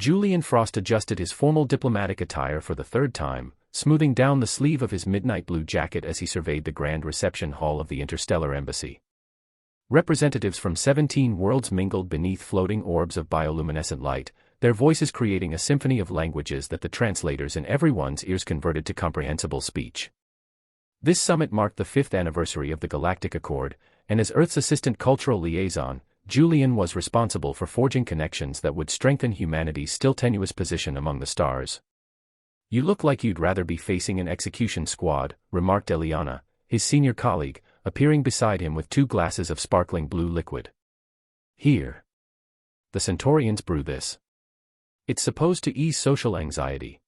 Julian Frost adjusted his formal diplomatic attire for the third time, smoothing down the sleeve of his midnight blue jacket as he surveyed the grand reception hall of the Interstellar Embassy. Representatives from 17 worlds mingled beneath floating orbs of bioluminescent light, their voices creating a symphony of languages that the translators in everyone's ears converted to comprehensible speech. This summit marked the 5th anniversary of the Galactic Accord, and as Earth's assistant cultural liaison, Julian was responsible for forging connections that would strengthen humanity's still tenuous position among the stars. "You look like you'd rather be facing an execution squad," remarked Eliana, his senior colleague, appearing beside him with 2 glasses of sparkling blue liquid. "Here. The Centaurians brew this. It's supposed to ease social anxiety."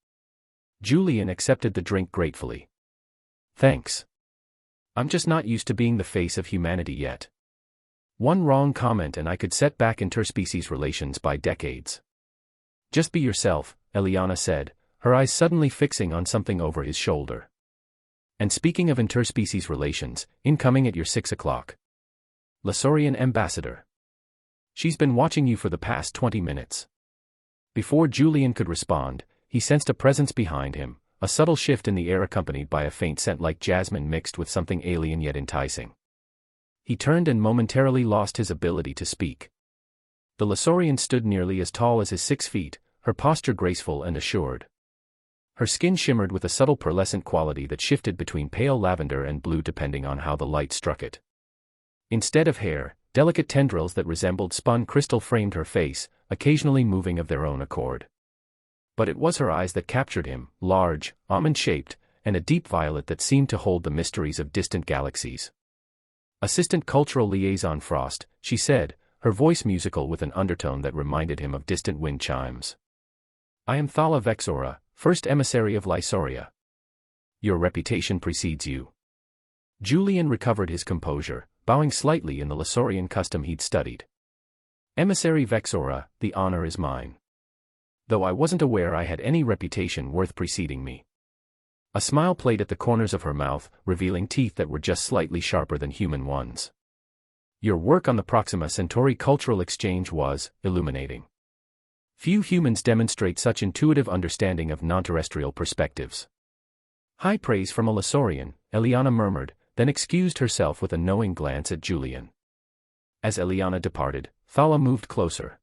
Julian accepted the drink gratefully. "Thanks. I'm just not used to being the face of humanity yet. One wrong comment and I could set back interspecies relations by decades." "Just be yourself," Eliana said, her eyes suddenly fixing on something over his shoulder. "And speaking of interspecies relations, incoming at your 6 o'clock. Lasaurian ambassador. She's been watching you for the past 20 minutes. Before Julian could respond, he sensed a presence behind him, a subtle shift in the air accompanied by a faint scent like jasmine mixed with something alien yet enticing. He turned and momentarily lost his ability to speak. The Lasaurian stood nearly as tall as his 6 feet, her posture graceful and assured. Her skin shimmered with a subtle pearlescent quality that shifted between pale lavender and blue depending on how the light struck it. Instead of hair, delicate tendrils that resembled spun crystal framed her face, occasionally moving of their own accord. But it was her eyes that captured him, large, almond-shaped, and a deep violet that seemed to hold the mysteries of distant galaxies. "Assistant Cultural Liaison Frost," she said, her voice musical with an undertone that reminded him of distant wind chimes. "I am Frost-Vexora, first emissary of Lysoria. Your reputation precedes you." Julian recovered his composure, bowing slightly in the Lasaurian custom he'd studied. "Emissary Vexora, the honor is mine. Though I wasn't aware I had any reputation worth preceding me." A smile played at the corners of her mouth, revealing teeth that were just slightly sharper than human ones. "Your work on the Proxima Centauri cultural exchange was illuminating. Few humans demonstrate such intuitive understanding of non-terrestrial perspectives." "High praise from a Lasaurian," Eliana murmured, then excused herself with a knowing glance at Julian. As Eliana departed, Thala moved closer.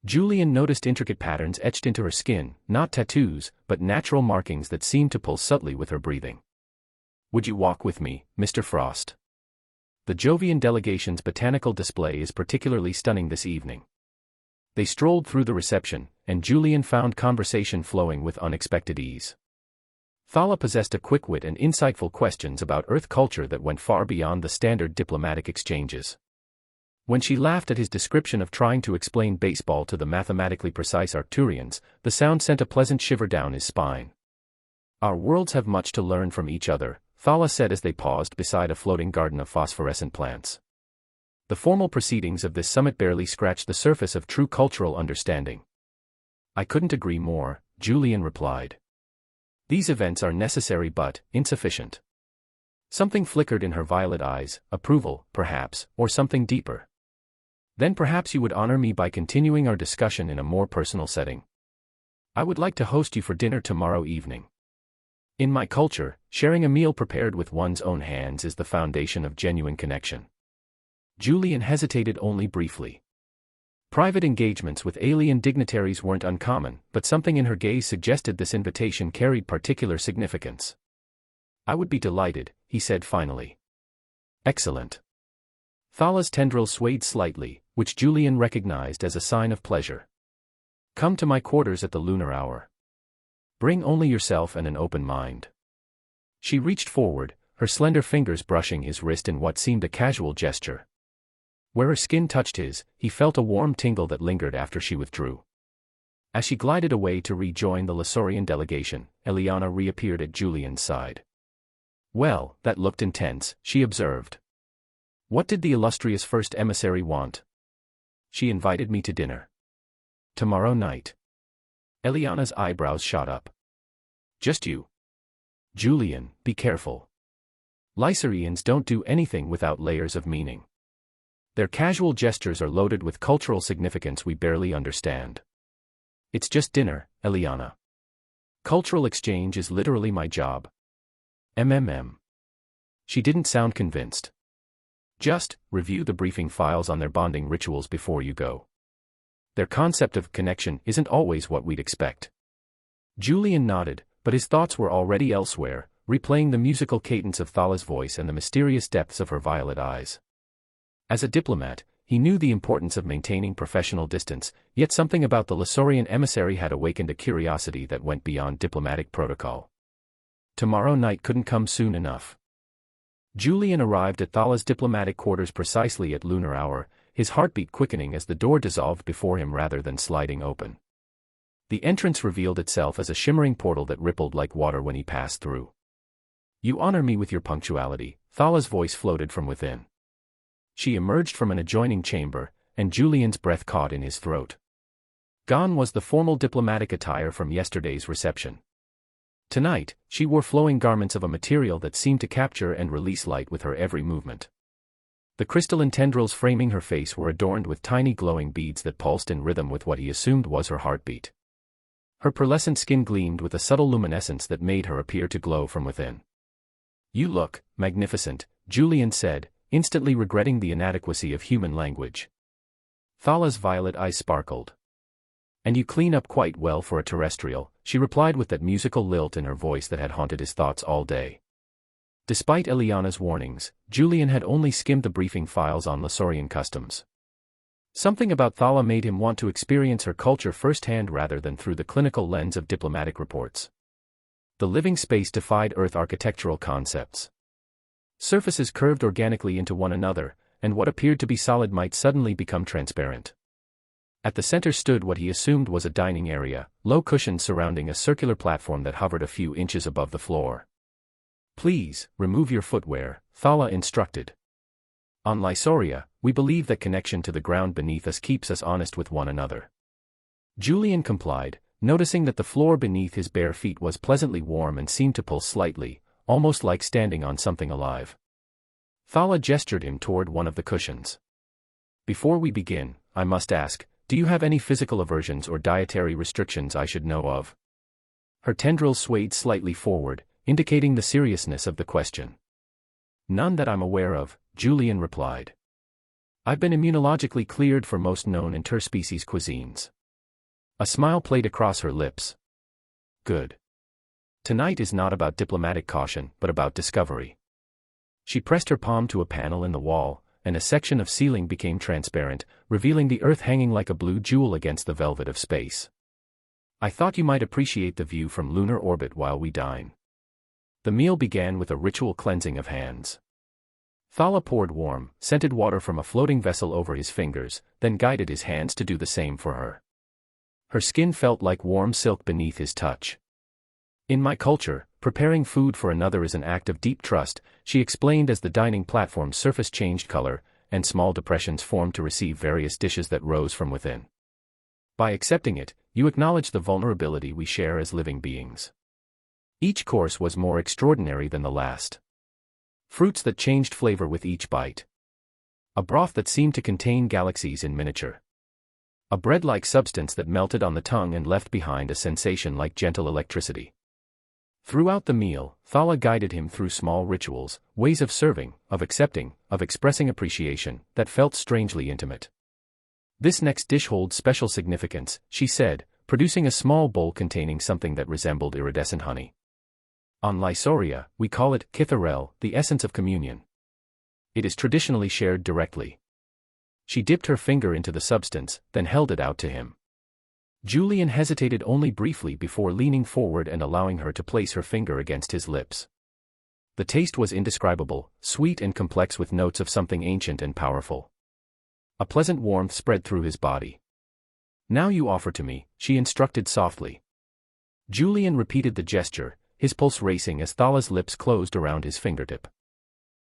Julian noticed intricate patterns etched into her skin, not tattoos, but natural markings that seemed to pulse subtly with her breathing. "Would you walk with me, Mr. Frost? The Jovian delegation's botanical display is particularly stunning this evening." They strolled through the reception, and Julian found conversation flowing with unexpected ease. Thala possessed a quick wit and insightful questions about Earth culture that went far beyond the standard diplomatic exchanges. When she laughed at his description of trying to explain baseball to the mathematically precise Arcturians, the sound sent a pleasant shiver down his spine. "Our worlds have much to learn from each other," Thala said as they paused beside a floating garden of phosphorescent plants. The formal proceedings of this summit barely scratched the surface of true cultural understanding. "I couldn't agree more," Julian replied. "These events are necessary but insufficient." Something flickered in her violet eyes, approval, perhaps, or something deeper. "Then perhaps you would honor me by continuing our discussion in a more personal setting. I would like to host you for dinner tomorrow evening. In my culture, sharing a meal prepared with one's own hands is the foundation of genuine connection." Julian hesitated only briefly. Private engagements with alien dignitaries weren't uncommon, but something in her gaze suggested this invitation carried particular significance. "I would be delighted," he said finally. "Excellent." Thala's tendrils swayed slightly, which Julian recognized as a sign of pleasure. "Come to my quarters at the lunar hour. Bring only yourself and an open mind." She reached forward, her slender fingers brushing his wrist in what seemed a casual gesture. Where her skin touched his, he felt a warm tingle that lingered after she withdrew. As she glided away to rejoin the Lasaurian delegation, Eliana reappeared at Julian's side. "Well, that looked intense," she observed. "What did the illustrious first emissary want?" "She invited me to dinner. Tomorrow night." Eliana's eyebrows shot up. "Just you?" "Julian, be careful. Lysarians don't do anything without layers of meaning. Their casual gestures are loaded with cultural significance we barely understand." It's just dinner, Eliana. Cultural exchange is literally my job. MMM. She didn't sound convinced. Just review the briefing files on their bonding rituals before you go. Their concept of connection isn't always what we'd expect. Julian nodded, but his thoughts were already elsewhere, replaying the musical cadence of Thala's voice and the mysterious depths of her violet eyes. As a diplomat, he knew the importance of maintaining professional distance, yet something about the Lasorian emissary had awakened a curiosity that went beyond diplomatic protocol. Tomorrow night couldn't come soon enough. Julian arrived at Thala's diplomatic quarters precisely at lunar hour, his heartbeat quickening as the door dissolved before him rather than sliding open. The entrance revealed itself as a shimmering portal that rippled like water when he passed through. "You honor me with your punctuality," Thala's voice floated from within. She emerged from an adjoining chamber, and Julian's breath caught in his throat. Gone was the formal diplomatic attire from yesterday's reception. Tonight, she wore flowing garments of a material that seemed to capture and release light with her every movement. The crystalline tendrils framing her face were adorned with tiny glowing beads that pulsed in rhythm with what he assumed was her heartbeat. Her pearlescent skin gleamed with a subtle luminescence that made her appear to glow from within. "You look magnificent," Julian said, instantly regretting the inadequacy of human language. Thala's violet eyes sparkled. "And you clean up quite well for a terrestrial," she replied with that musical lilt in her voice that had haunted his thoughts all day. Despite Eliana's warnings, Julian had only skimmed the briefing files on Lasorian customs. Something about Thala made him want to experience her culture firsthand rather than through the clinical lens of diplomatic reports. The living space defied Earth architectural concepts. Surfaces curved organically into one another, and what appeared to be solid might suddenly become transparent. At the center stood what he assumed was a dining area, low cushions surrounding a circular platform that hovered a few inches above the floor. "Please, remove your footwear," Thala instructed. "On Lysoria, we believe that connection to the ground beneath us keeps us honest with one another." Julian complied, noticing that the floor beneath his bare feet was pleasantly warm and seemed to pulse slightly, almost like standing on something alive. Thala gestured him toward one of the cushions. "Before we begin, I must ask, do you have any physical aversions or dietary restrictions I should know of?" Her tendrils swayed slightly forward, indicating the seriousness of the question. "None that I'm aware of," Julian replied. "I've been immunologically cleared for most known interspecies cuisines." A smile played across her lips. "Good. Tonight is not about diplomatic caution, but about discovery." She pressed her palm to a panel in the wall, and a section of ceiling became transparent, revealing the Earth hanging like a blue jewel against the velvet of space. "I thought you might appreciate the view from lunar orbit while we dine." The meal began with a ritual cleansing of hands. Thala poured warm, scented water from a floating vessel over his fingers, then guided his hands to do the same for her. Her skin felt like warm silk beneath his touch. "In my culture, preparing food for another is an act of deep trust," she explained as the dining platform's surface changed color, and small depressions formed to receive various dishes that rose from within. "By accepting it, you acknowledge the vulnerability we share as living beings." Each course was more extraordinary than the last. Fruits that changed flavor with each bite. A broth that seemed to contain galaxies in miniature. A bread-like substance that melted on the tongue and left behind a sensation like gentle electricity. Throughout the meal, Thala guided him through small rituals, ways of serving, of accepting, of expressing appreciation, that felt strangely intimate. "This next dish holds special significance," she said, producing a small bowl containing something that resembled iridescent honey. "On Lysoria, we call it kitharel, the essence of communion. It is traditionally shared directly." She dipped her finger into the substance, then held it out to him. Julian hesitated only briefly before leaning forward and allowing her to place her finger against his lips. The taste was indescribable, sweet and complex with notes of something ancient and powerful. A pleasant warmth spread through his body. "Now you offer to me," she instructed softly. Julian repeated the gesture, his pulse racing as Thala's lips closed around his fingertip.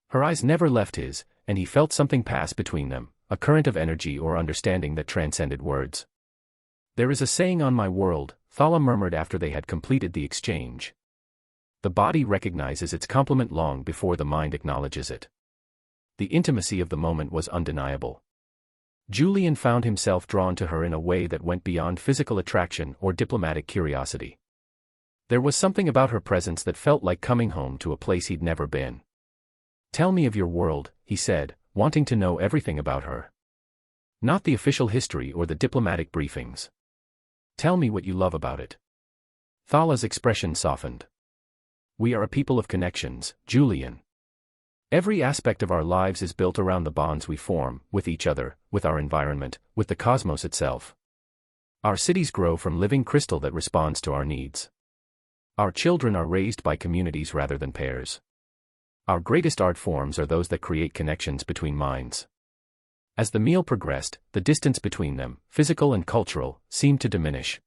Her eyes never left his, and he felt something pass between them, a current of energy or understanding that transcended words. "There is a saying on my world," Thala murmured after they had completed the exchange. "The body recognizes its complement long before the mind acknowledges it." The intimacy of the moment was undeniable. Julian found himself drawn to her in a way that went beyond physical attraction or diplomatic curiosity. There was something about her presence that felt like coming home to a place he'd never been. "Tell me of your world," he said, wanting to know everything about her. "Not the official history or the diplomatic briefings. Tell me what you love about it." Thala's expression softened. "We are a people of connections, Julian. Every aspect of our lives is built around the bonds we form, with each other, with our environment, with the cosmos itself. Our cities grow from living crystal that responds to our needs. Our children are raised by communities rather than pairs. Our greatest art forms are those that create connections between minds." As the meal progressed, the distance between them, physical and cultural, seemed to diminish.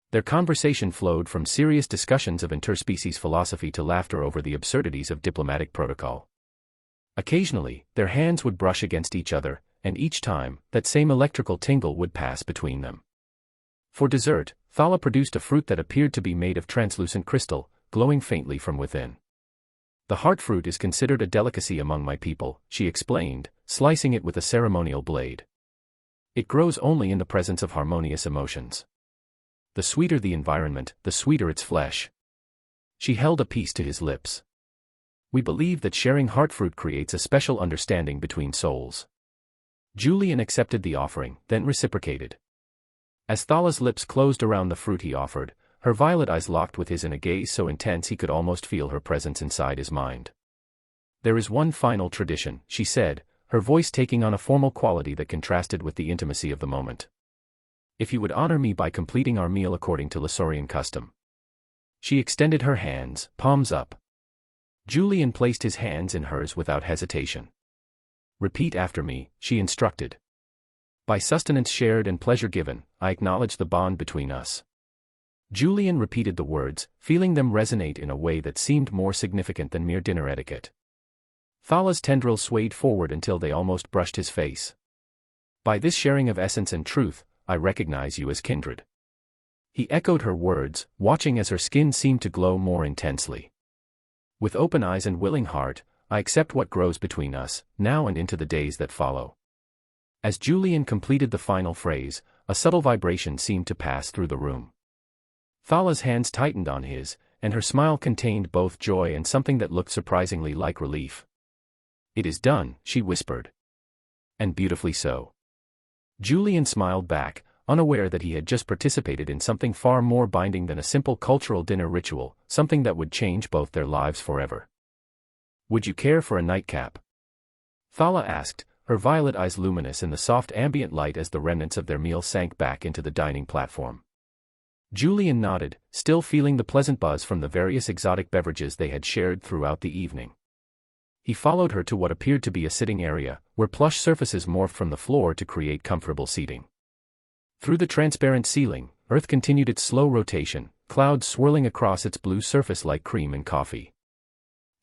Their conversation flowed from serious discussions of interspecies philosophy to laughter over the absurdities of diplomatic protocol. Occasionally, their hands would brush against each other, and each time, that same electrical tingle would pass between them. For dessert, Thala produced a fruit that appeared to be made of translucent crystal, glowing faintly from within. "The heart fruit is considered a delicacy among my people," she explained, slicing it with a ceremonial blade. "It grows only in the presence of harmonious emotions. The sweeter the environment, the sweeter its flesh." She held a piece to his lips. "We believe that sharing heart fruit creates a special understanding between souls." Julian accepted the offering, then reciprocated. As Thala's lips closed around the fruit he offered, her violet eyes locked with his in a gaze so intense he could almost feel her presence inside his mind. "There is one final tradition," she said, her voice taking on a formal quality that contrasted with the intimacy of the moment. "If you would honor me by completing our meal according to Lasorian custom." She extended her hands, palms up. Julian placed his hands in hers without hesitation. "Repeat after me," she instructed. "By sustenance shared and pleasure given, I acknowledge the bond between us." Julian repeated the words, feeling them resonate in a way that seemed more significant than mere dinner etiquette. Thala's tendrils swayed forward until they almost brushed his face. "By this sharing of essence and truth, I recognize you as kindred." He echoed her words, watching as her skin seemed to glow more intensely. "With open eyes and willing heart, I accept what grows between us, now and into the days that follow." As Julian completed the final phrase, a subtle vibration seemed to pass through the room. Thala's hands tightened on his, and her smile contained both joy and something that looked surprisingly like relief. "It is done," she whispered. "And beautifully so." Julian smiled back, unaware that he had just participated in something far more binding than a simple cultural dinner ritual, something that would change both their lives forever. "Would you care for a nightcap?" Thala asked, her violet eyes luminous in the soft ambient light as the remnants of their meal sank back into the dining platform. Julian nodded, still feeling the pleasant buzz from the various exotic beverages they had shared throughout the evening. He followed her to what appeared to be a sitting area, where plush surfaces morphed from the floor to create comfortable seating. Through the transparent ceiling, Earth continued its slow rotation, clouds swirling across its blue surface like cream in coffee.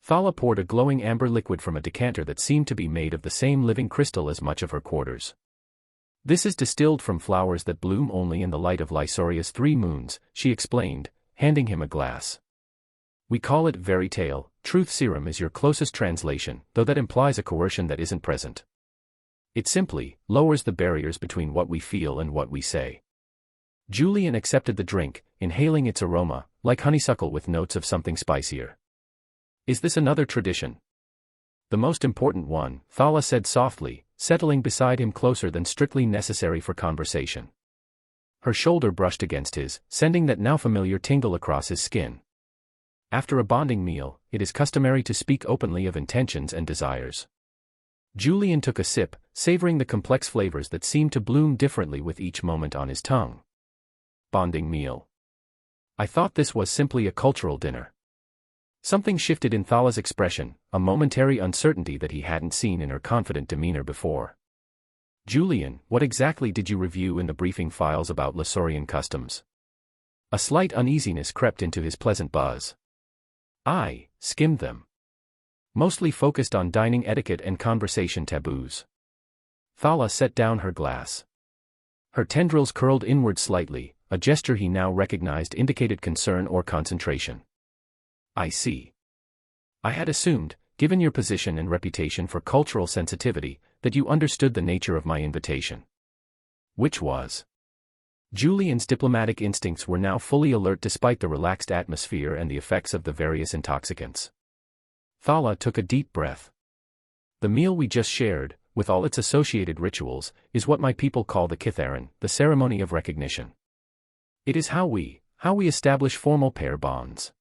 Thala poured a glowing amber liquid from a decanter that seemed to be made of the same living crystal as much of her quarters. "This is distilled from flowers that bloom only in the light of Lysoria's 3 moons," she explained, handing him a glass. "We call it Veritale. Truth serum is your closest translation, though that implies a coercion that isn't present. It simply lowers the barriers between what we feel and what we say." Julian accepted the drink, inhaling its aroma, like honeysuckle with notes of something spicier. "Is this another tradition?" "The most important one," Thala said softly, settling beside him closer than strictly necessary for conversation. Her shoulder brushed against his, sending that now familiar tingle across his skin. "After a bonding meal, it is customary to speak openly of intentions and desires." Julian took a sip, savoring the complex flavors that seemed to bloom differently with each moment on his tongue. "Bonding meal. I thought this was simply a cultural dinner." Something shifted in Thala's expression, a momentary uncertainty that he hadn't seen in her confident demeanor before. "Julian, what exactly did you review in the briefing files about Lasorian customs?" A slight uneasiness crept into his pleasant buzz. "I skimmed them. Mostly focused on dining etiquette and conversation taboos." Thala set down her glass. Her tendrils curled inward slightly, a gesture he now recognized indicated concern or concentration. "I see. I had assumed, given your position and reputation for cultural sensitivity, that you understood the nature of my invitation. Which was? Julian's diplomatic instincts were now fully alert despite the relaxed atmosphere and the effects of the various intoxicants. Thala took a deep breath. The meal we just shared, with all its associated rituals, is what my people call the Kitharan, the ceremony of recognition. It is how we establish formal pair bonds.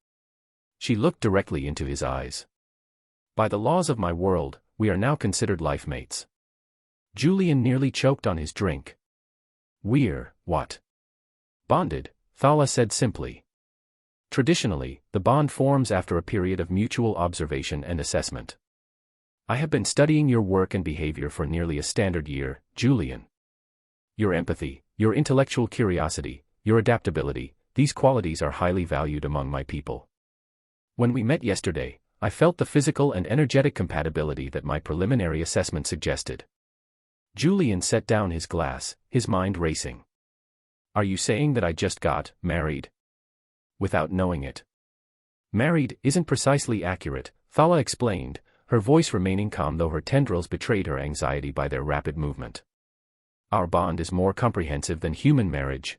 She looked directly into his eyes. By the laws of my world, we are now considered life mates. Julian nearly choked on his drink. We're, what? Bonded, Thala said simply. Traditionally, the bond forms after a period of mutual observation and assessment. I have been studying your work and behavior for nearly a standard year, Julian. Your empathy, your intellectual curiosity, your adaptability, these qualities are highly valued among my people. When we met yesterday, I felt the physical and energetic compatibility that my preliminary assessment suggested. Julian set down his glass, his mind racing. Are you saying that I just got married? Without knowing it. Married isn't precisely accurate, Thala explained, her voice remaining calm though her tendrils betrayed her anxiety by their rapid movement. Our bond is more comprehensive than human marriage.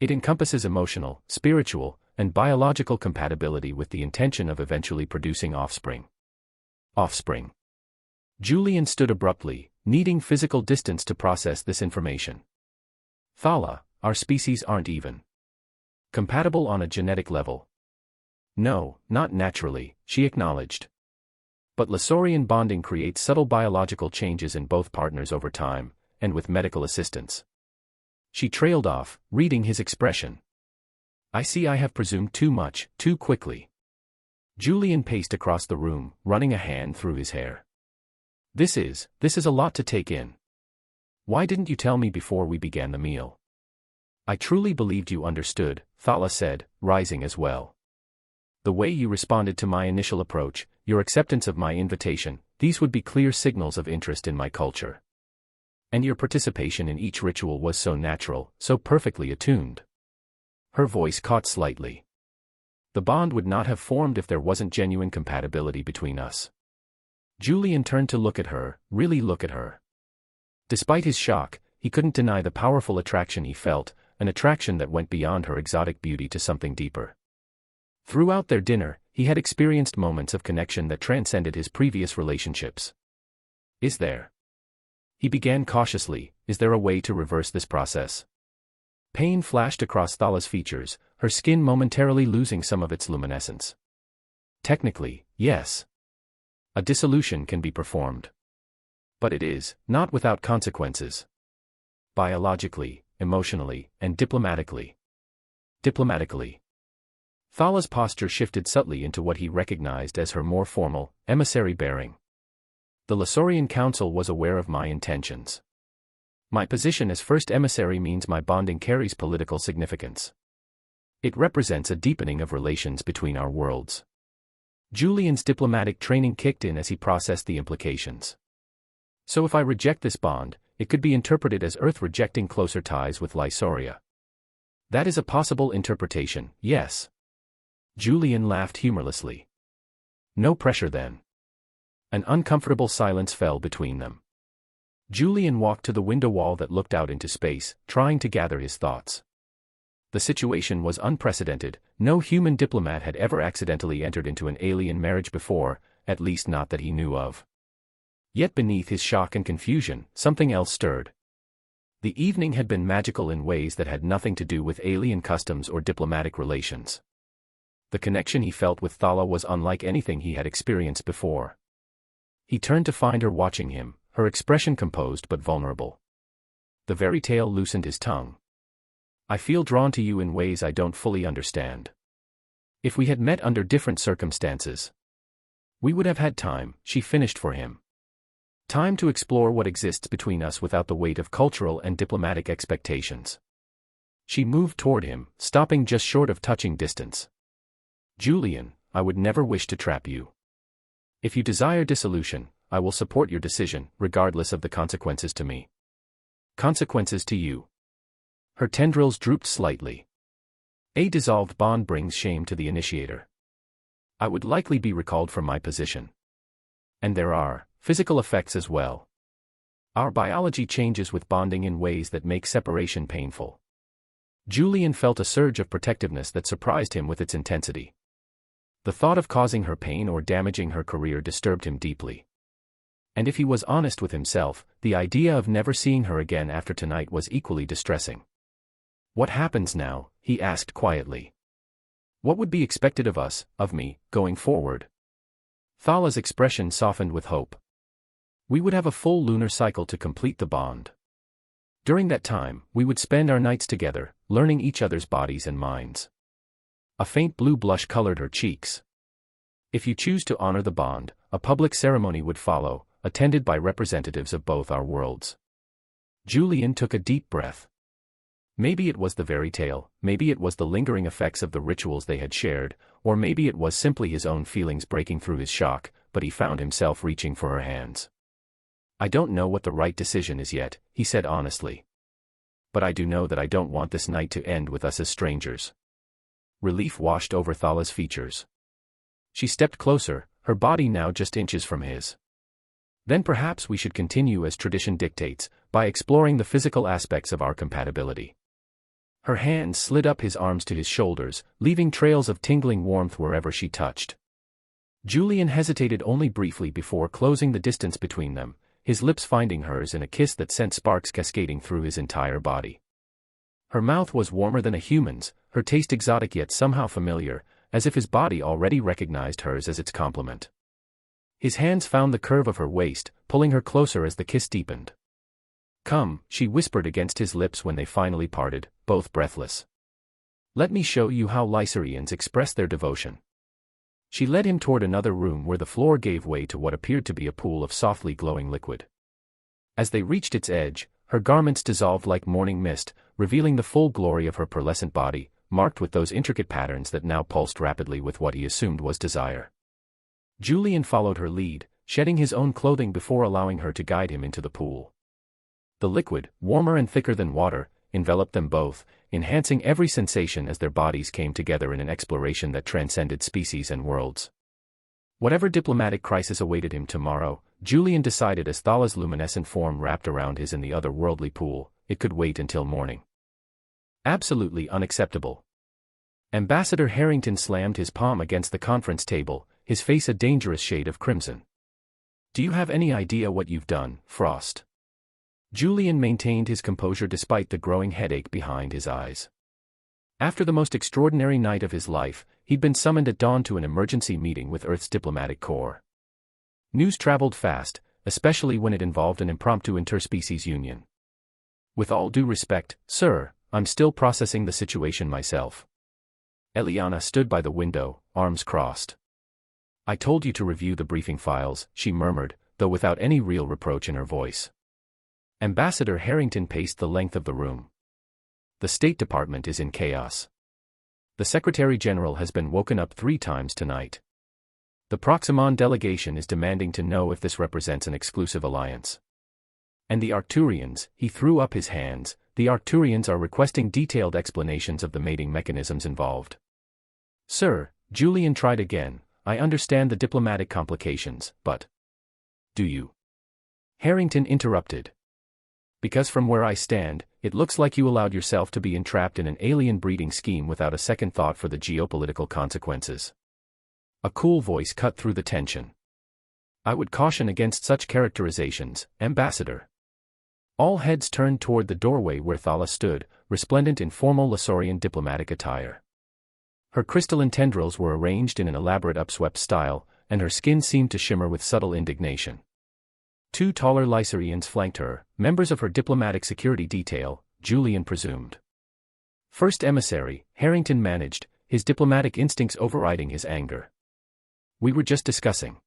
It encompasses emotional, spiritual, and biological compatibility with the intention of eventually producing offspring. Offspring. Julian stood abruptly, needing physical distance to process this information. Thala, our species aren't even compatible on a genetic level. No, not naturally, she acknowledged. But Lasorian bonding creates subtle biological changes in both partners over time, and with medical assistance. She trailed off, reading his expression. I see I have presumed too much, too quickly. Julian paced across the room, running a hand through his hair. This is a lot to take in. Why didn't you tell me before we began the meal? I truly believed you understood, Thala said, rising as well. The way you responded to my initial approach, your acceptance of my invitation, these would be clear signals of interest in my culture. And your participation in each ritual was so natural, so perfectly attuned. Her voice caught slightly. The bond would not have formed if there wasn't genuine compatibility between us. Julian turned to look at her, really look at her. Despite his shock, he couldn't deny the powerful attraction he felt, an attraction that went beyond her exotic beauty to something deeper. Throughout their dinner, he had experienced moments of connection that transcended his previous relationships. Is there? He began cautiously, is there a way to reverse this process? Pain flashed across Thala's features, her skin momentarily losing some of its luminescence. Technically, yes. A dissolution can be performed. But it is not without consequences. Biologically, emotionally, and diplomatically. Diplomatically. Thala's posture shifted subtly into what he recognized as her more formal, emissary bearing. The Lasorian Council was aware of my intentions. My position as first emissary means my bonding carries political significance. It represents a deepening of relations between our worlds. Julian's diplomatic training kicked in as he processed the implications. So if I reject this bond, it could be interpreted as Earth rejecting closer ties with Lysoria. That is a possible interpretation, yes. Julian laughed humorlessly. No pressure then. An uncomfortable silence fell between them. Julian walked to the window wall that looked out into space, trying to gather his thoughts. The situation was unprecedented, no human diplomat had ever accidentally entered into an alien marriage before, at least not that he knew of. Yet beneath his shock and confusion, something else stirred. The evening had been magical in ways that had nothing to do with alien customs or diplomatic relations. The connection he felt with Thala was unlike anything he had experienced before. He turned to find her watching him, her expression composed but vulnerable. The very tail loosened his tongue. I feel drawn to you in ways I don't fully understand. If we had met under different circumstances, we would have had time, she finished for him. Time to explore what exists between us without the weight of cultural and diplomatic expectations. She moved toward him, stopping just short of touching distance. Julian, I would never wish to trap you. If you desire dissolution, I will support your decision, regardless of the consequences to me. Consequences to you. Her tendrils drooped slightly. A dissolved bond brings shame to the initiator. I would likely be recalled from my position. And there are physical effects as well. Our biology changes with bonding in ways that make separation painful. Julian felt a surge of protectiveness that surprised him with its intensity. The thought of causing her pain or damaging her career disturbed him deeply. And if he was honest with himself, the idea of never seeing her again after tonight was equally distressing. What happens now? He asked quietly. What would be expected of us, of me, going forward? Thala's expression softened with hope. We would have a full lunar cycle to complete the bond. During that time, we would spend our nights together, learning each other's bodies and minds. A faint blue blush colored her cheeks. If you choose to honor the bond, a public ceremony would follow, attended by representatives of both our worlds. Julian took a deep breath. Maybe it was the fairy tale, maybe it was the lingering effects of the rituals they had shared, or maybe it was simply his own feelings breaking through his shock, but he found himself reaching for her hands. I don't know what the right decision is yet, he said honestly. But I do know that I don't want this night to end with us as strangers. Relief washed over Thala's features. She stepped closer, her body now just inches from his. Then perhaps we should continue as tradition dictates, by exploring the physical aspects of our compatibility. Her hands slid up his arms to his shoulders, leaving trails of tingling warmth wherever she touched. Julian hesitated only briefly before closing the distance between them, his lips finding hers in a kiss that sent sparks cascading through his entire body. Her mouth was warmer than a human's, her taste exotic yet somehow familiar, as if his body already recognized hers as its complement. His hands found the curve of her waist, pulling her closer as the kiss deepened. Come, she whispered against his lips when they finally parted, both breathless. Let me show you how Lycerians express their devotion. She led him toward another room where the floor gave way to what appeared to be a pool of softly glowing liquid. As they reached its edge, her garments dissolved like morning mist, revealing the full glory of her pearlescent body, marked with those intricate patterns that now pulsed rapidly with what he assumed was desire. Julian followed her lead, shedding his own clothing before allowing her to guide him into the pool. The liquid, warmer and thicker than water, enveloped them both, enhancing every sensation as their bodies came together in an exploration that transcended species and worlds. Whatever diplomatic crisis awaited him tomorrow, Julian decided as Thala's luminescent form wrapped around his in the otherworldly pool, it could wait until morning. Absolutely unacceptable. Ambassador Harrington slammed his palm against the conference table, his face a dangerous shade of crimson. Do you have any idea what you've done, Frost? Julian maintained his composure despite the growing headache behind his eyes. After the most extraordinary night of his life, he'd been summoned at dawn to an emergency meeting with Earth's diplomatic corps. News traveled fast, especially when it involved an impromptu interspecies union. With all due respect, sir, I'm still processing the situation myself. Eliana stood by the window, arms crossed. I told you to review the briefing files, she murmured, though without any real reproach in her voice. Ambassador Harrington paced the length of the room. The State Department is in chaos. The Secretary General has been woken up 3 times tonight. The Proximon delegation is demanding to know if this represents an exclusive alliance. And the Arcturians, he threw up his hands, the Arcturians are requesting detailed explanations of the mating mechanisms involved. Sir, Julian tried again, I understand the diplomatic complications, but... Do you? Harrington interrupted. Because from where I stand, it looks like you allowed yourself to be entrapped in an alien breeding scheme without a second thought for the geopolitical consequences. A cool voice cut through the tension. I would caution against such characterizations, Ambassador. All heads turned toward the doorway where Thala stood, resplendent in formal Lycerian diplomatic attire. Her crystalline tendrils were arranged in an elaborate upswept style, and her skin seemed to shimmer with subtle indignation. 2 taller Lycerians flanked her, members of her diplomatic security detail, Julian presumed. First emissary, Harrington managed, his diplomatic instincts overriding his anger. We were just discussing.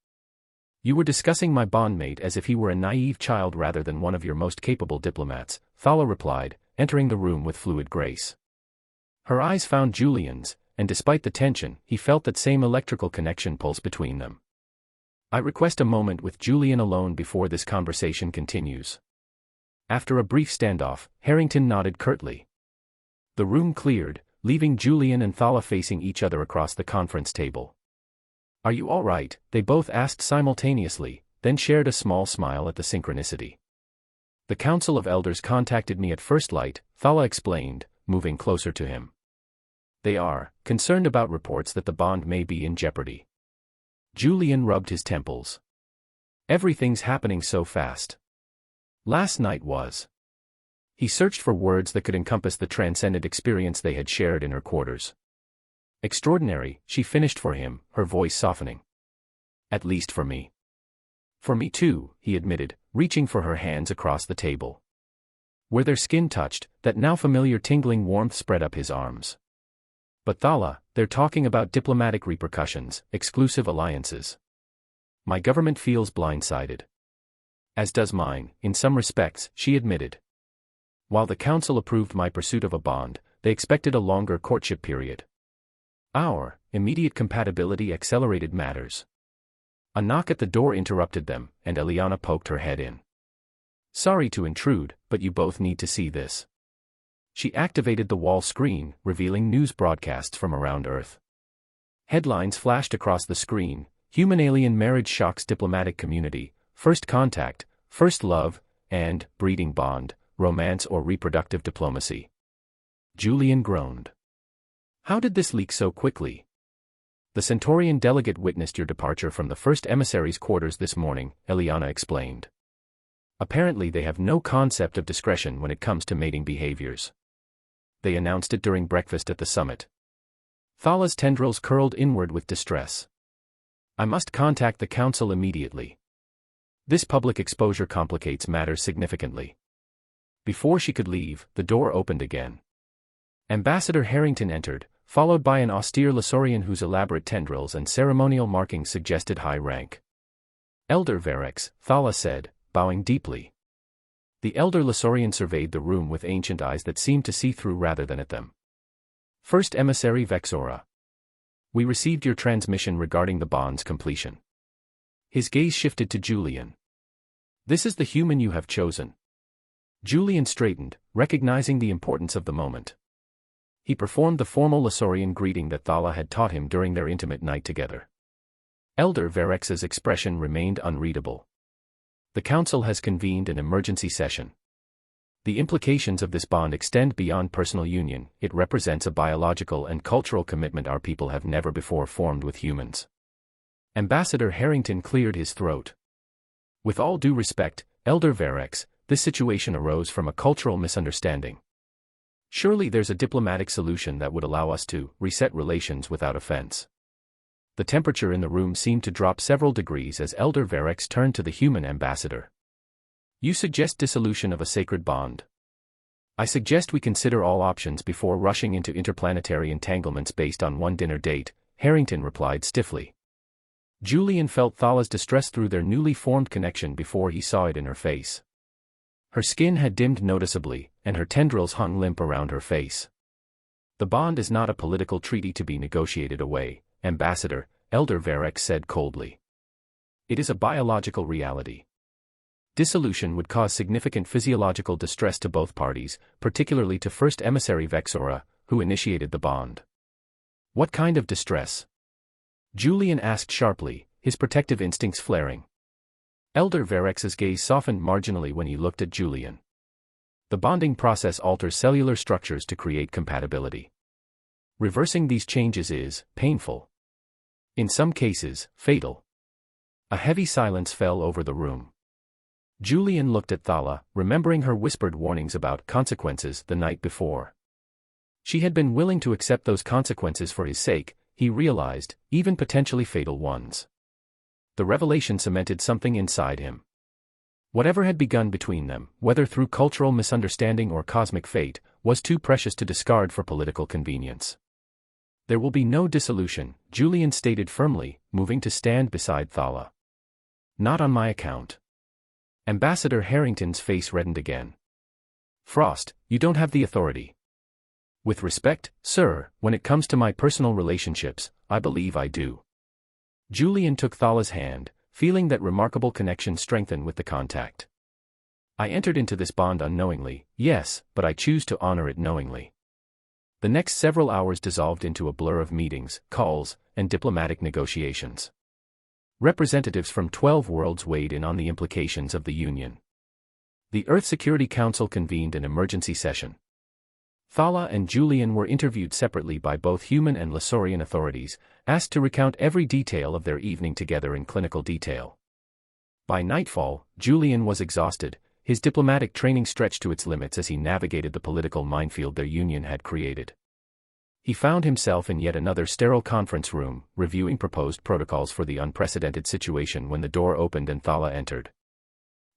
You were discussing my bondmate as if he were a naive child rather than one of your most capable diplomats, Thala replied, entering the room with fluid grace. Her eyes found Julian's, and despite the tension, he felt that same electrical connection pulse between them. I request a moment with Julian alone before this conversation continues. After a brief standoff, Harrington nodded curtly. The room cleared, leaving Julian and Thala facing each other across the conference table. Are you all right? They both asked simultaneously, then shared a small smile at the synchronicity. The Council of Elders contacted me at first light, Thala explained, moving closer to him. They are concerned about reports that the bond may be in jeopardy. Julian rubbed his temples. Everything's happening so fast. Last night was. He searched for words that could encompass the transcendent experience they had shared in her quarters. Extraordinary, she finished for him, her voice softening. At least for me. For me too, he admitted, reaching for her hands across the table. Where their skin touched, that now familiar tingling warmth spread up his arms. But Thala, they're talking about diplomatic repercussions, exclusive alliances. My government feels blindsided. As does mine, in some respects, she admitted. While the council approved my pursuit of a bond, they expected a longer courtship period. Our immediate compatibility accelerated matters. A knock at the door interrupted them, and Eliana poked her head in. Sorry to intrude, but you both need to see this. She activated the wall screen, revealing news broadcasts from around Earth. Headlines flashed across the screen: human-alien marriage shocks diplomatic community, first contact, first love, and breeding bond, romance or reproductive diplomacy. Julian groaned. How did this leak so quickly? The Centaurian delegate witnessed your departure from the first emissary's quarters this morning, Eliana explained. Apparently they have no concept of discretion when it comes to mating behaviors. They announced it during breakfast at the summit. Thala's tendrils curled inward with distress. I must contact the council immediately. This public exposure complicates matters significantly. Before she could leave, the door opened again. Ambassador Harrington entered, followed by an austere Lasorian whose elaborate tendrils and ceremonial markings suggested high rank. Elder Verex, Thala said, bowing deeply. The elder Lasorian surveyed the room with ancient eyes that seemed to see through rather than at them. First Emissary Vexora. We received your transmission regarding the bond's completion. His gaze shifted to Julian. This is the human you have chosen. Julian straightened, recognizing the importance of the moment. He performed the formal Lasorian greeting that Thala had taught him during their intimate night together. Elder Verex's expression remained unreadable. The council has convened an emergency session. The implications of this bond extend beyond personal union. It represents a biological and cultural commitment our people have never before formed with humans. Ambassador Harrington cleared his throat. With all due respect, Elder Verex, this situation arose from a cultural misunderstanding. Surely there's a diplomatic solution that would allow us to reset relations without offense. The temperature in the room seemed to drop several degrees as Elder Verex turned to the human ambassador. You suggest dissolution of a sacred bond. I suggest we consider all options before rushing into interplanetary entanglements based on one dinner date, Harrington replied stiffly. Julian felt Thala's distress through their newly formed connection before he saw it in her face. Her skin had dimmed noticeably, and her tendrils hung limp around her face. The bond is not a political treaty to be negotiated away, Ambassador, Elder Verex said coldly. It is a biological reality. Dissolution would cause significant physiological distress to both parties, particularly to First Emissary Vexora, who initiated the bond. What kind of distress? Julian asked sharply, his protective instincts flaring. Elder Verex's gaze softened marginally when he looked at Julian. The bonding process alters cellular structures to create compatibility. Reversing these changes is painful. In some cases, fatal. A heavy silence fell over the room. Julian looked at Thala, remembering her whispered warnings about consequences the night before. She had been willing to accept those consequences for his sake, he realized, even potentially fatal ones. The revelation cemented something inside him. Whatever had begun between them, whether through cultural misunderstanding or cosmic fate, was too precious to discard for political convenience. There will be no dissolution, Julian stated firmly, moving to stand beside Thala. Not on my account. Ambassador Harrington's face reddened again. Frost, you don't have the authority. With respect, sir, when it comes to my personal relationships, I believe I do. Julian took Thala's hand, feeling that remarkable connection strengthen with the contact. I entered into this bond unknowingly, yes, but I choose to honor it knowingly. The next several hours dissolved into a blur of meetings, calls, and diplomatic negotiations. Representatives from 12 worlds weighed in on the implications of the union. The Earth Security Council convened an emergency session. Thala and Julian were interviewed separately by both human and Lasorian authorities, asked to recount every detail of their evening together in clinical detail. By nightfall, Julian was exhausted, his diplomatic training stretched to its limits as he navigated the political minefield their union had created. He found himself in yet another sterile conference room, reviewing proposed protocols for the unprecedented situation when the door opened and Thala entered.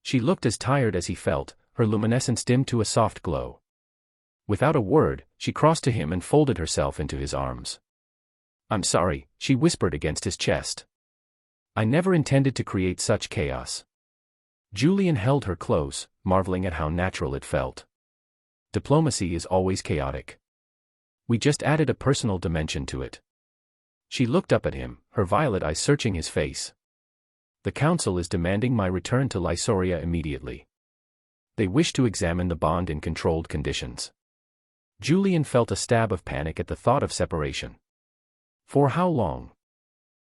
She looked as tired as he felt, her luminescence dimmed to a soft glow. Without a word, she crossed to him and folded herself into his arms. "I'm sorry," she whispered against his chest. "I never intended to create such chaos." Julian held her close, marveling at how natural it felt. Diplomacy is always chaotic. We just added a personal dimension to it. She looked up at him, her violet eyes searching his face. "The Council is demanding my return to Lysoria immediately. They wish to examine the bond in controlled conditions." Julian felt a stab of panic at the thought of separation. "For how long?"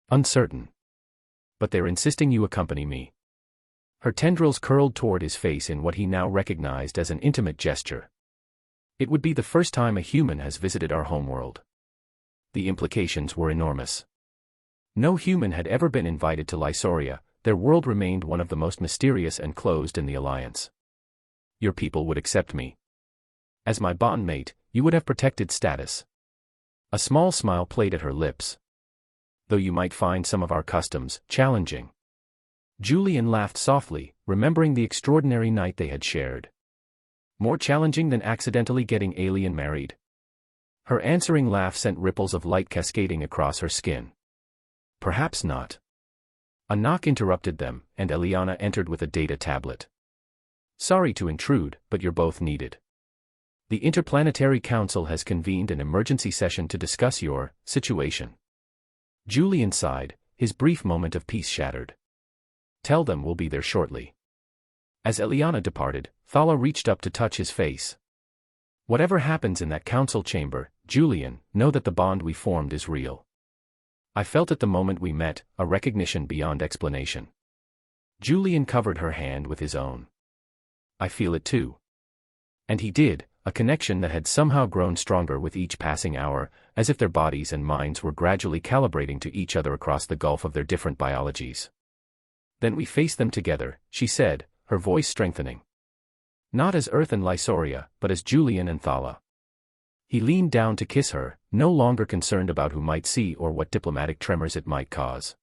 "Uncertain. But they're insisting you accompany me." Her tendrils curled toward his face in what he now recognized as an intimate gesture. It would be the first time a human has visited our homeworld. The implications were enormous. No human had ever been invited to Lysoria, their world remained one of the most mysterious and closed in the Alliance. "Your people would accept me. As my bondmate, you would have protected status." A small smile played at her lips. "Though you might find some of our customs challenging." Julian laughed softly, remembering the extraordinary night they had shared. "More challenging than accidentally getting alien married?" Her answering laugh sent ripples of light cascading across her skin. "Perhaps not." A knock interrupted them, and Eliana entered with a data tablet. "Sorry to intrude, but you're both needed. The Interplanetary Council has convened an emergency session to discuss your situation." Julian sighed, his brief moment of peace shattered. "Tell them we'll be there shortly." As Eliana departed, Thala reached up to touch his face. "Whatever happens in that council chamber, Julian, know that the bond we formed is real. I felt it the moment we met, a recognition beyond explanation." Julian covered her hand with his own. "I feel it too." And he did, a connection that had somehow grown stronger with each passing hour, as if their bodies and minds were gradually calibrating to each other across the gulf of their different biologies. "Then we face them together," she said, her voice strengthening. "Not as Earth and Lysoria, but as Julian and Thala." He leaned down to kiss her, no longer concerned about who might see or what diplomatic tremors it might cause.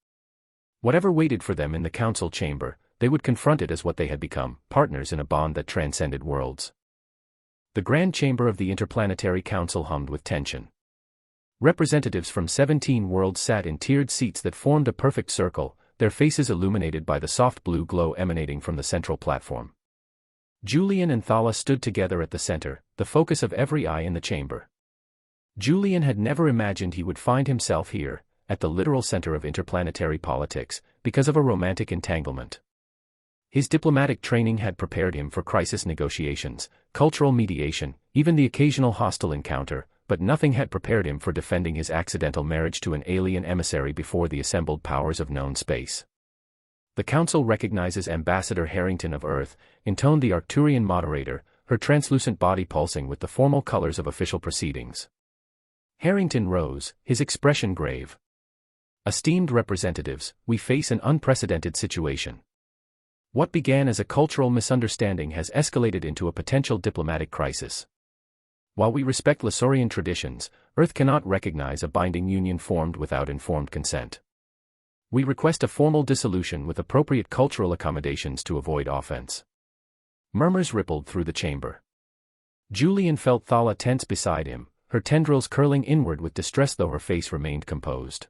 Whatever waited for them in the council chamber, they would confront it as what they had become, partners in a bond that transcended worlds. The Grand Chamber of the Interplanetary Council hummed with tension. Representatives from 17 worlds sat in tiered seats that formed a perfect circle, their faces illuminated by the soft blue glow emanating from the central platform. Julian and Thala stood together at the center, the focus of every eye in the chamber. Julian had never imagined he would find himself here, at the literal center of interplanetary politics, because of a romantic entanglement. His diplomatic training had prepared him for crisis negotiations, cultural mediation, even the occasional hostile encounter, but nothing had prepared him for defending his accidental marriage to an alien emissary before the assembled powers of known space. "The Council recognizes Ambassador Harrington of Earth," intoned the Arcturian moderator, her translucent body pulsing with the formal colors of official proceedings. Harrington rose, his expression grave. "Esteemed representatives, we face an unprecedented situation. What began as a cultural misunderstanding has escalated into a potential diplomatic crisis. While we respect Lasorian traditions, Earth cannot recognize a binding union formed without informed consent. We request a formal dissolution with appropriate cultural accommodations to avoid offense." Murmurs rippled through the chamber. Julian felt Thala tense beside him, her tendrils curling inward with distress though her face remained composed.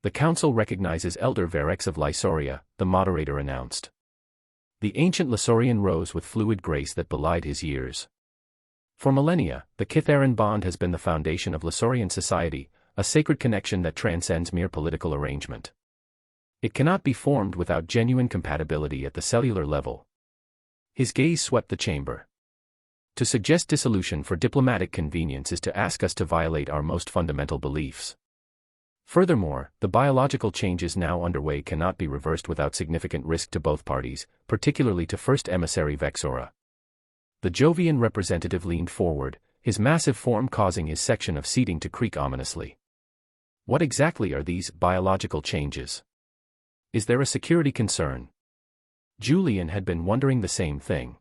"The Council recognizes Elder Varex of Lysoria," the moderator announced. The ancient Lasorian rose with fluid grace that belied his years. "For millennia, the Kitharan bond has been the foundation of Lasorian society, a sacred connection that transcends mere political arrangement. It cannot be formed without genuine compatibility at the cellular level." His gaze swept the chamber. "To suggest dissolution for diplomatic convenience is to ask us to violate our most fundamental beliefs." Furthermore, the biological changes now underway cannot be reversed without significant risk to both parties, particularly to First Emissary Vexora. The Jovian representative leaned forward, his massive form causing his section of seating to creak ominously. What exactly are these biological changes? Is there a security concern? Julian had been wondering the same thing.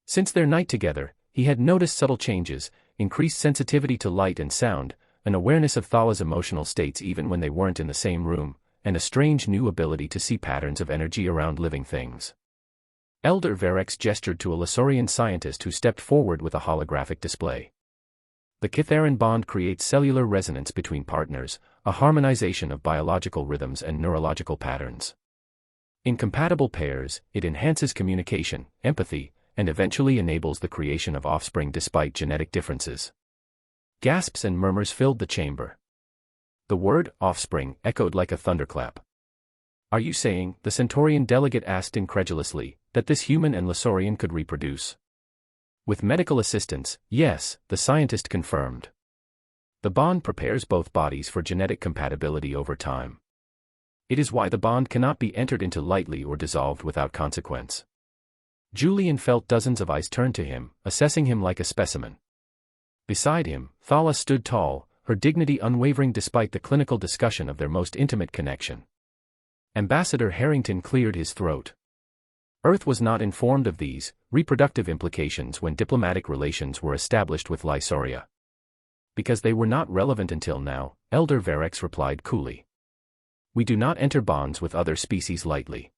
Since their night together, he had noticed subtle changes, increased sensitivity to light and sound, an awareness of Thala's emotional states even when they weren't in the same room, and a strange new ability to see patterns of energy around living things. Elder Verex gestured to a Lasorian scientist who stepped forward with a holographic display. The Kithaeron bond creates cellular resonance between partners, a harmonization of biological rhythms and neurological patterns. In compatible pairs, it enhances communication, empathy, and eventually enables the creation of offspring despite genetic differences. Gasps and murmurs filled the chamber. The word, offspring, echoed like a thunderclap. Are you saying, the Centaurian delegate asked incredulously, that this human and Lasorian could reproduce? With medical assistance, yes, the scientist confirmed. The bond prepares both bodies for genetic compatibility over time. It is why the bond cannot be entered into lightly or dissolved without consequence. Julian felt dozens of eyes turn to him, assessing him like a specimen. Beside him, Thala stood tall, her dignity unwavering despite the clinical discussion of their most intimate connection. Ambassador Harrington cleared his throat. Earth was not informed of these reproductive implications when diplomatic relations were established with Lysoria. Because they were not relevant until now, Elder Verex replied coolly. We do not enter bonds with other species lightly.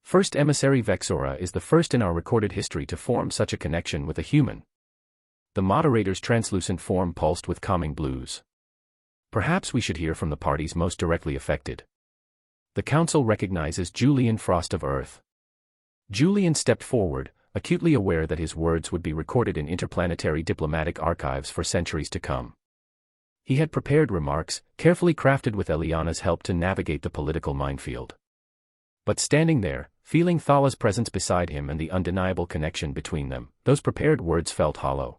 First Emissary Vexora is the first in our recorded history to form such a connection with a human. The moderator's translucent form pulsed with calming blues. Perhaps we should hear from the parties most directly affected. The council recognizes Julian Frost of Earth. Julian stepped forward, acutely aware that his words would be recorded in interplanetary diplomatic archives for centuries to come. He had prepared remarks, carefully crafted with Eliana's help to navigate the political minefield. But standing there, feeling Thala's presence beside him and the undeniable connection between them, those prepared words felt hollow.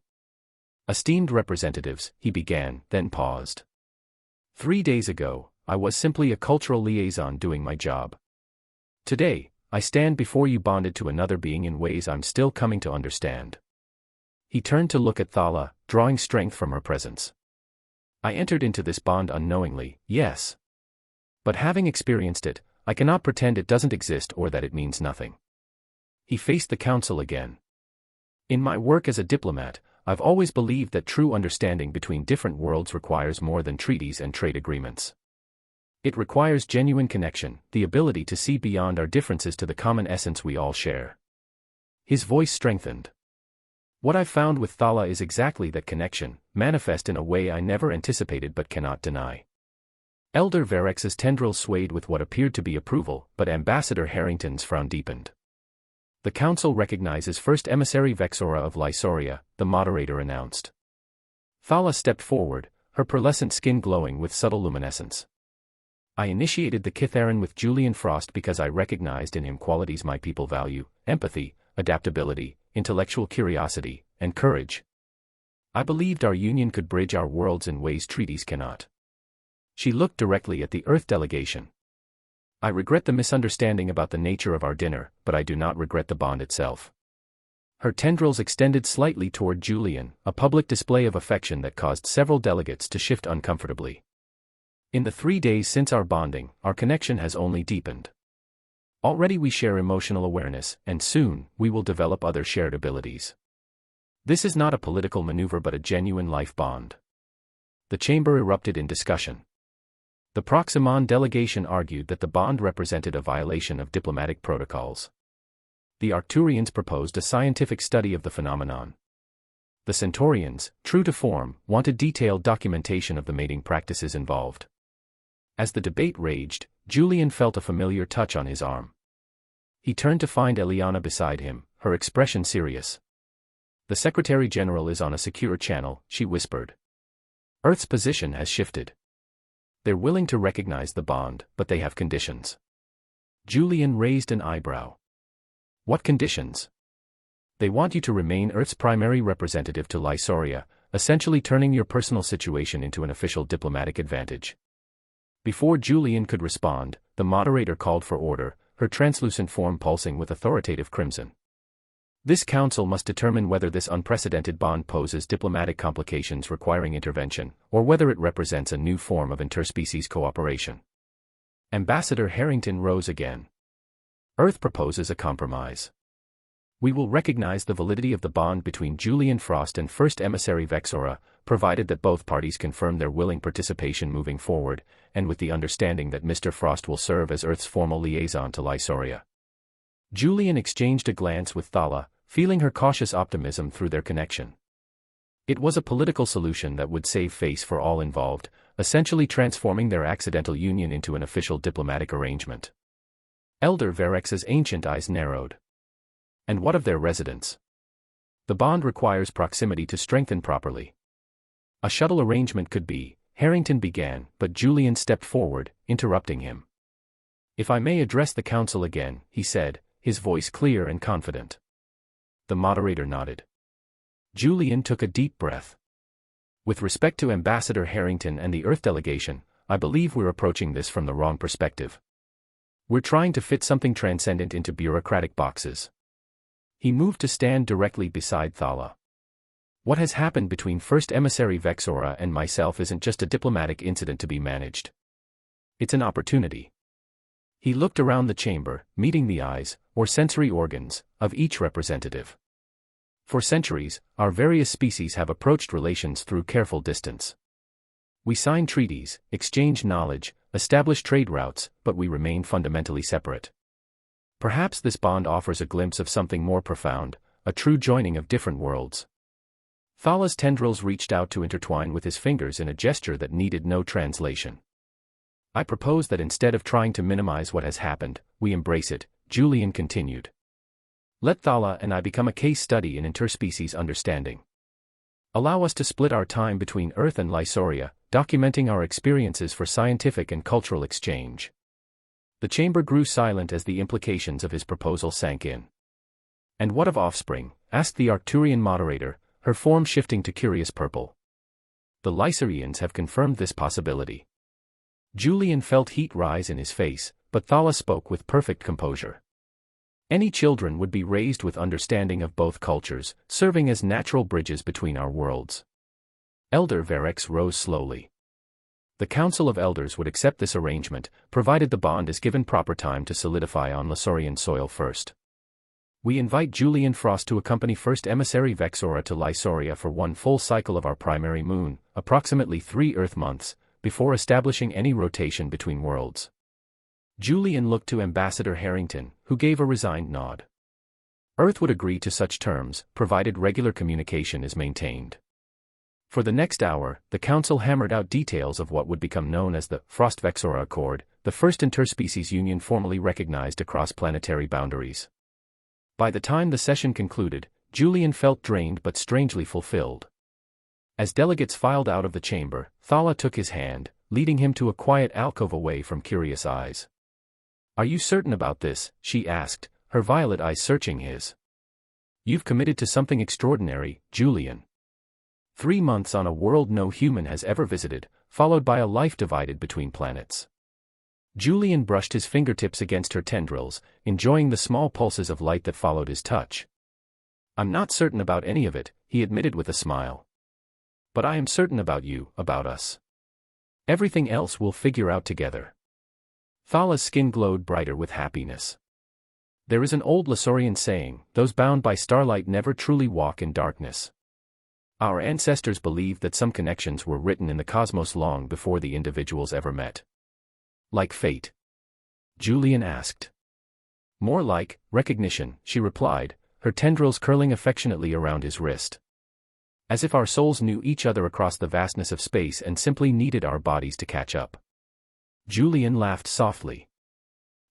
Esteemed representatives, he began, then paused. 3 days ago, I was simply a cultural liaison doing my job. Today, I stand before you bonded to another being in ways I'm still coming to understand. He turned to look at Thala, drawing strength from her presence. I entered into this bond unknowingly, yes. But having experienced it, I cannot pretend it doesn't exist or that it means nothing. He faced the council again. In my work as a diplomat, I've always believed that true understanding between different worlds requires more than treaties and trade agreements. It requires genuine connection, the ability to see beyond our differences to the common essence we all share. His voice strengthened. What I've found with Thala is exactly that connection, manifest in a way I never anticipated but cannot deny. Elder Verex's tendrils swayed with what appeared to be approval, but Ambassador Harrington's frown deepened. The council recognizes First Emissary Vexora of Lysoria, the moderator announced. Thala stepped forward, her pearlescent skin glowing with subtle luminescence. I initiated the Kithaeron with Julian Frost because I recognized in him qualities my people value: empathy, adaptability, intellectual curiosity, and courage. I believed our union could bridge our worlds in ways treaties cannot. She looked directly at the Earth delegation. I regret the misunderstanding about the nature of our dinner, but I do not regret the bond itself. Her tendrils extended slightly toward Julian, a public display of affection that caused several delegates to shift uncomfortably. In the 3 days since our bonding, our connection has only deepened. Already we share emotional awareness, and soon, we will develop other shared abilities. This is not a political maneuver but a genuine life bond. The chamber erupted in discussion. The Proximon delegation argued that the bond represented a violation of diplomatic protocols. The Arcturians proposed a scientific study of the phenomenon. The Centaurians, true to form, wanted detailed documentation of the mating practices involved. As the debate raged, Julian felt a familiar touch on his arm. He turned to find Eliana beside him, her expression serious. The Secretary General is on a secure channel, she whispered. Earth's position has shifted. They're willing to recognize the bond, but they have conditions. Julian raised an eyebrow. What conditions? They want you to remain Earth's primary representative to Lysoria, essentially turning your personal situation into an official diplomatic advantage. Before Julian could respond, the moderator called for order, her translucent form pulsing with authoritative crimson. This council must determine whether this unprecedented bond poses diplomatic complications requiring intervention, or whether it represents a new form of interspecies cooperation. Ambassador Harrington rose again. Earth proposes a compromise. We will recognize the validity of the bond between Julian Frost and First Emissary Vexora, provided that both parties confirm their willing participation moving forward, and with the understanding that Mr. Frost will serve as Earth's formal liaison to Lysoria. Julian exchanged a glance with Thala, feeling her cautious optimism through their connection. It was a political solution that would save face for all involved, essentially transforming their accidental union into an official diplomatic arrangement. Elder Varex's ancient eyes narrowed. And what of their residents? The bond requires proximity to strengthen properly. A shuttle arrangement could be, Harrington began, but Julian stepped forward, interrupting him. If I may address the council again, he said, his voice clear and confident. The moderator nodded. Julian took a deep breath. With respect to Ambassador Harrington and the Earth delegation, I believe we're approaching this from the wrong perspective. We're trying to fit something transcendent into bureaucratic boxes. He moved to stand directly beside Thala. What has happened between First Emissary Vexora and myself isn't just a diplomatic incident to be managed. It's an opportunity. He looked around the chamber, meeting the eyes, or sensory organs, of each representative. For centuries, our various species have approached relations through careful distance. We sign treaties, exchange knowledge, establish trade routes, but we remain fundamentally separate. Perhaps this bond offers a glimpse of something more profound, a true joining of different worlds. Thala's tendrils reached out to intertwine with his fingers in a gesture that needed no translation. I propose that instead of trying to minimize what has happened, we embrace it, Julian continued. Let Thala and I become a case study in interspecies understanding. Allow us to split our time between Earth and Lysoria, documenting our experiences for scientific and cultural exchange. The chamber grew silent as the implications of his proposal sank in. And what of offspring? Asked the Arcturian moderator, her form shifting to curious purple. The Lysorians have confirmed this possibility. Julian felt heat rise in his face, but Thala spoke with perfect composure. Any children would be raised with understanding of both cultures, serving as natural bridges between our worlds. Elder Varex rose slowly. The Council of Elders would accept this arrangement, provided the bond is given proper time to solidify on Lysorian soil first. We invite Julian Frost to accompany First Emissary Vexora to Lysoria for one full cycle of our primary moon, approximately 3 Earth months, before establishing any rotation between worlds. Julian looked to Ambassador Harrington, who gave a resigned nod. Earth would agree to such terms, provided regular communication is maintained. For the next hour, the Council hammered out details of what would become known as the Frost-Vexora Accord, the first interspecies union formally recognized across planetary boundaries. By the time the session concluded, Julian felt drained but strangely fulfilled. As delegates filed out of the chamber, Thala took his hand, leading him to a quiet alcove away from curious eyes. Are you certain about this? She asked, her violet eyes searching his. You've committed to something extraordinary, Julian. 3 months on a world no human has ever visited, followed by a life divided between planets. Julian brushed his fingertips against her tendrils, enjoying the small pulses of light that followed his touch. I'm not certain about any of it, he admitted with a smile. But I am certain about you, about us. Everything else we'll figure out together. Thala's skin glowed brighter with happiness. There is an old Lysorian saying, those bound by starlight never truly walk in darkness. Our ancestors believed that some connections were written in the cosmos long before the individuals ever met. Like fate? Julian asked. More like recognition, she replied, her tendrils curling affectionately around his wrist. As if our souls knew each other across the vastness of space and simply needed our bodies to catch up. Julian laughed softly.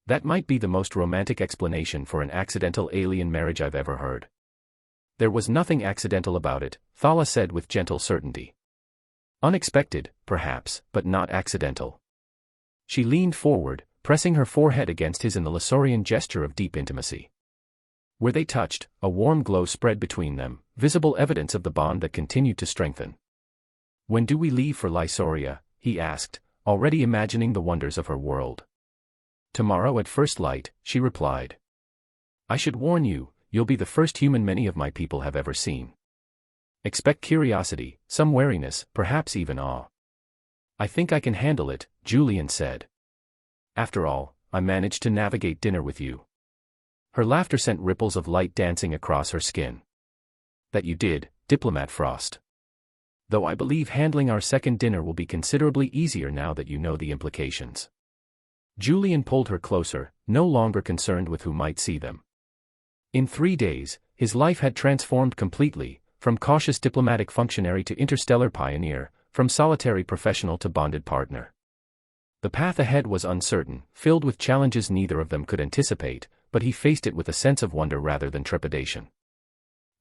That might be the most romantic explanation for an accidental alien marriage I've ever heard. There was nothing accidental about it, Thala said with gentle certainty. Unexpected, perhaps, but not accidental. She leaned forward, pressing her forehead against his in the Lysorian gesture of deep intimacy. Where they touched, a warm glow spread between them, visible evidence of the bond that continued to strengthen. When do we leave for Lysoria? He asked, already imagining the wonders of her world. "Tomorrow at first light," she replied. "I should warn you, you'll be the first human many of my people have ever seen. Expect curiosity, some wariness, perhaps even awe." "I think I can handle it," Julian said. "After all, I managed to navigate dinner with you." Her laughter sent ripples of light dancing across her skin. "That you did, Diplomat Frost. Though I believe handling our second dinner will be considerably easier now that you know the implications." Julian pulled her closer, no longer concerned with who might see them. In 3 days, his life had transformed completely, from cautious diplomatic functionary to interstellar pioneer, from solitary professional to bonded partner. The path ahead was uncertain, filled with challenges neither of them could anticipate, but he faced it with a sense of wonder rather than trepidation.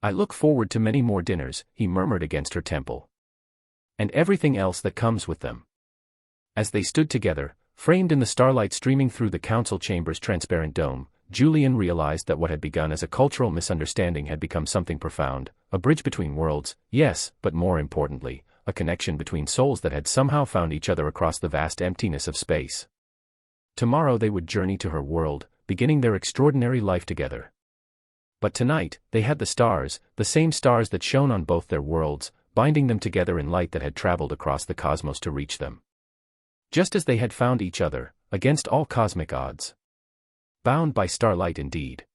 "I look forward to many more dinners," he murmured against her temple. "And everything else that comes with them." As they stood together, framed in the starlight streaming through the council chamber's transparent dome, Julian realized that what had begun as a cultural misunderstanding had become something profound, a bridge between worlds, yes, but more importantly, a connection between souls that had somehow found each other across the vast emptiness of space. Tomorrow they would journey to her world, beginning their extraordinary life together. But tonight, they had the stars, the same stars that shone on both their worlds, binding them together in light that had traveled across the cosmos to reach them. Just as they had found each other, against all cosmic odds. Bound by starlight indeed.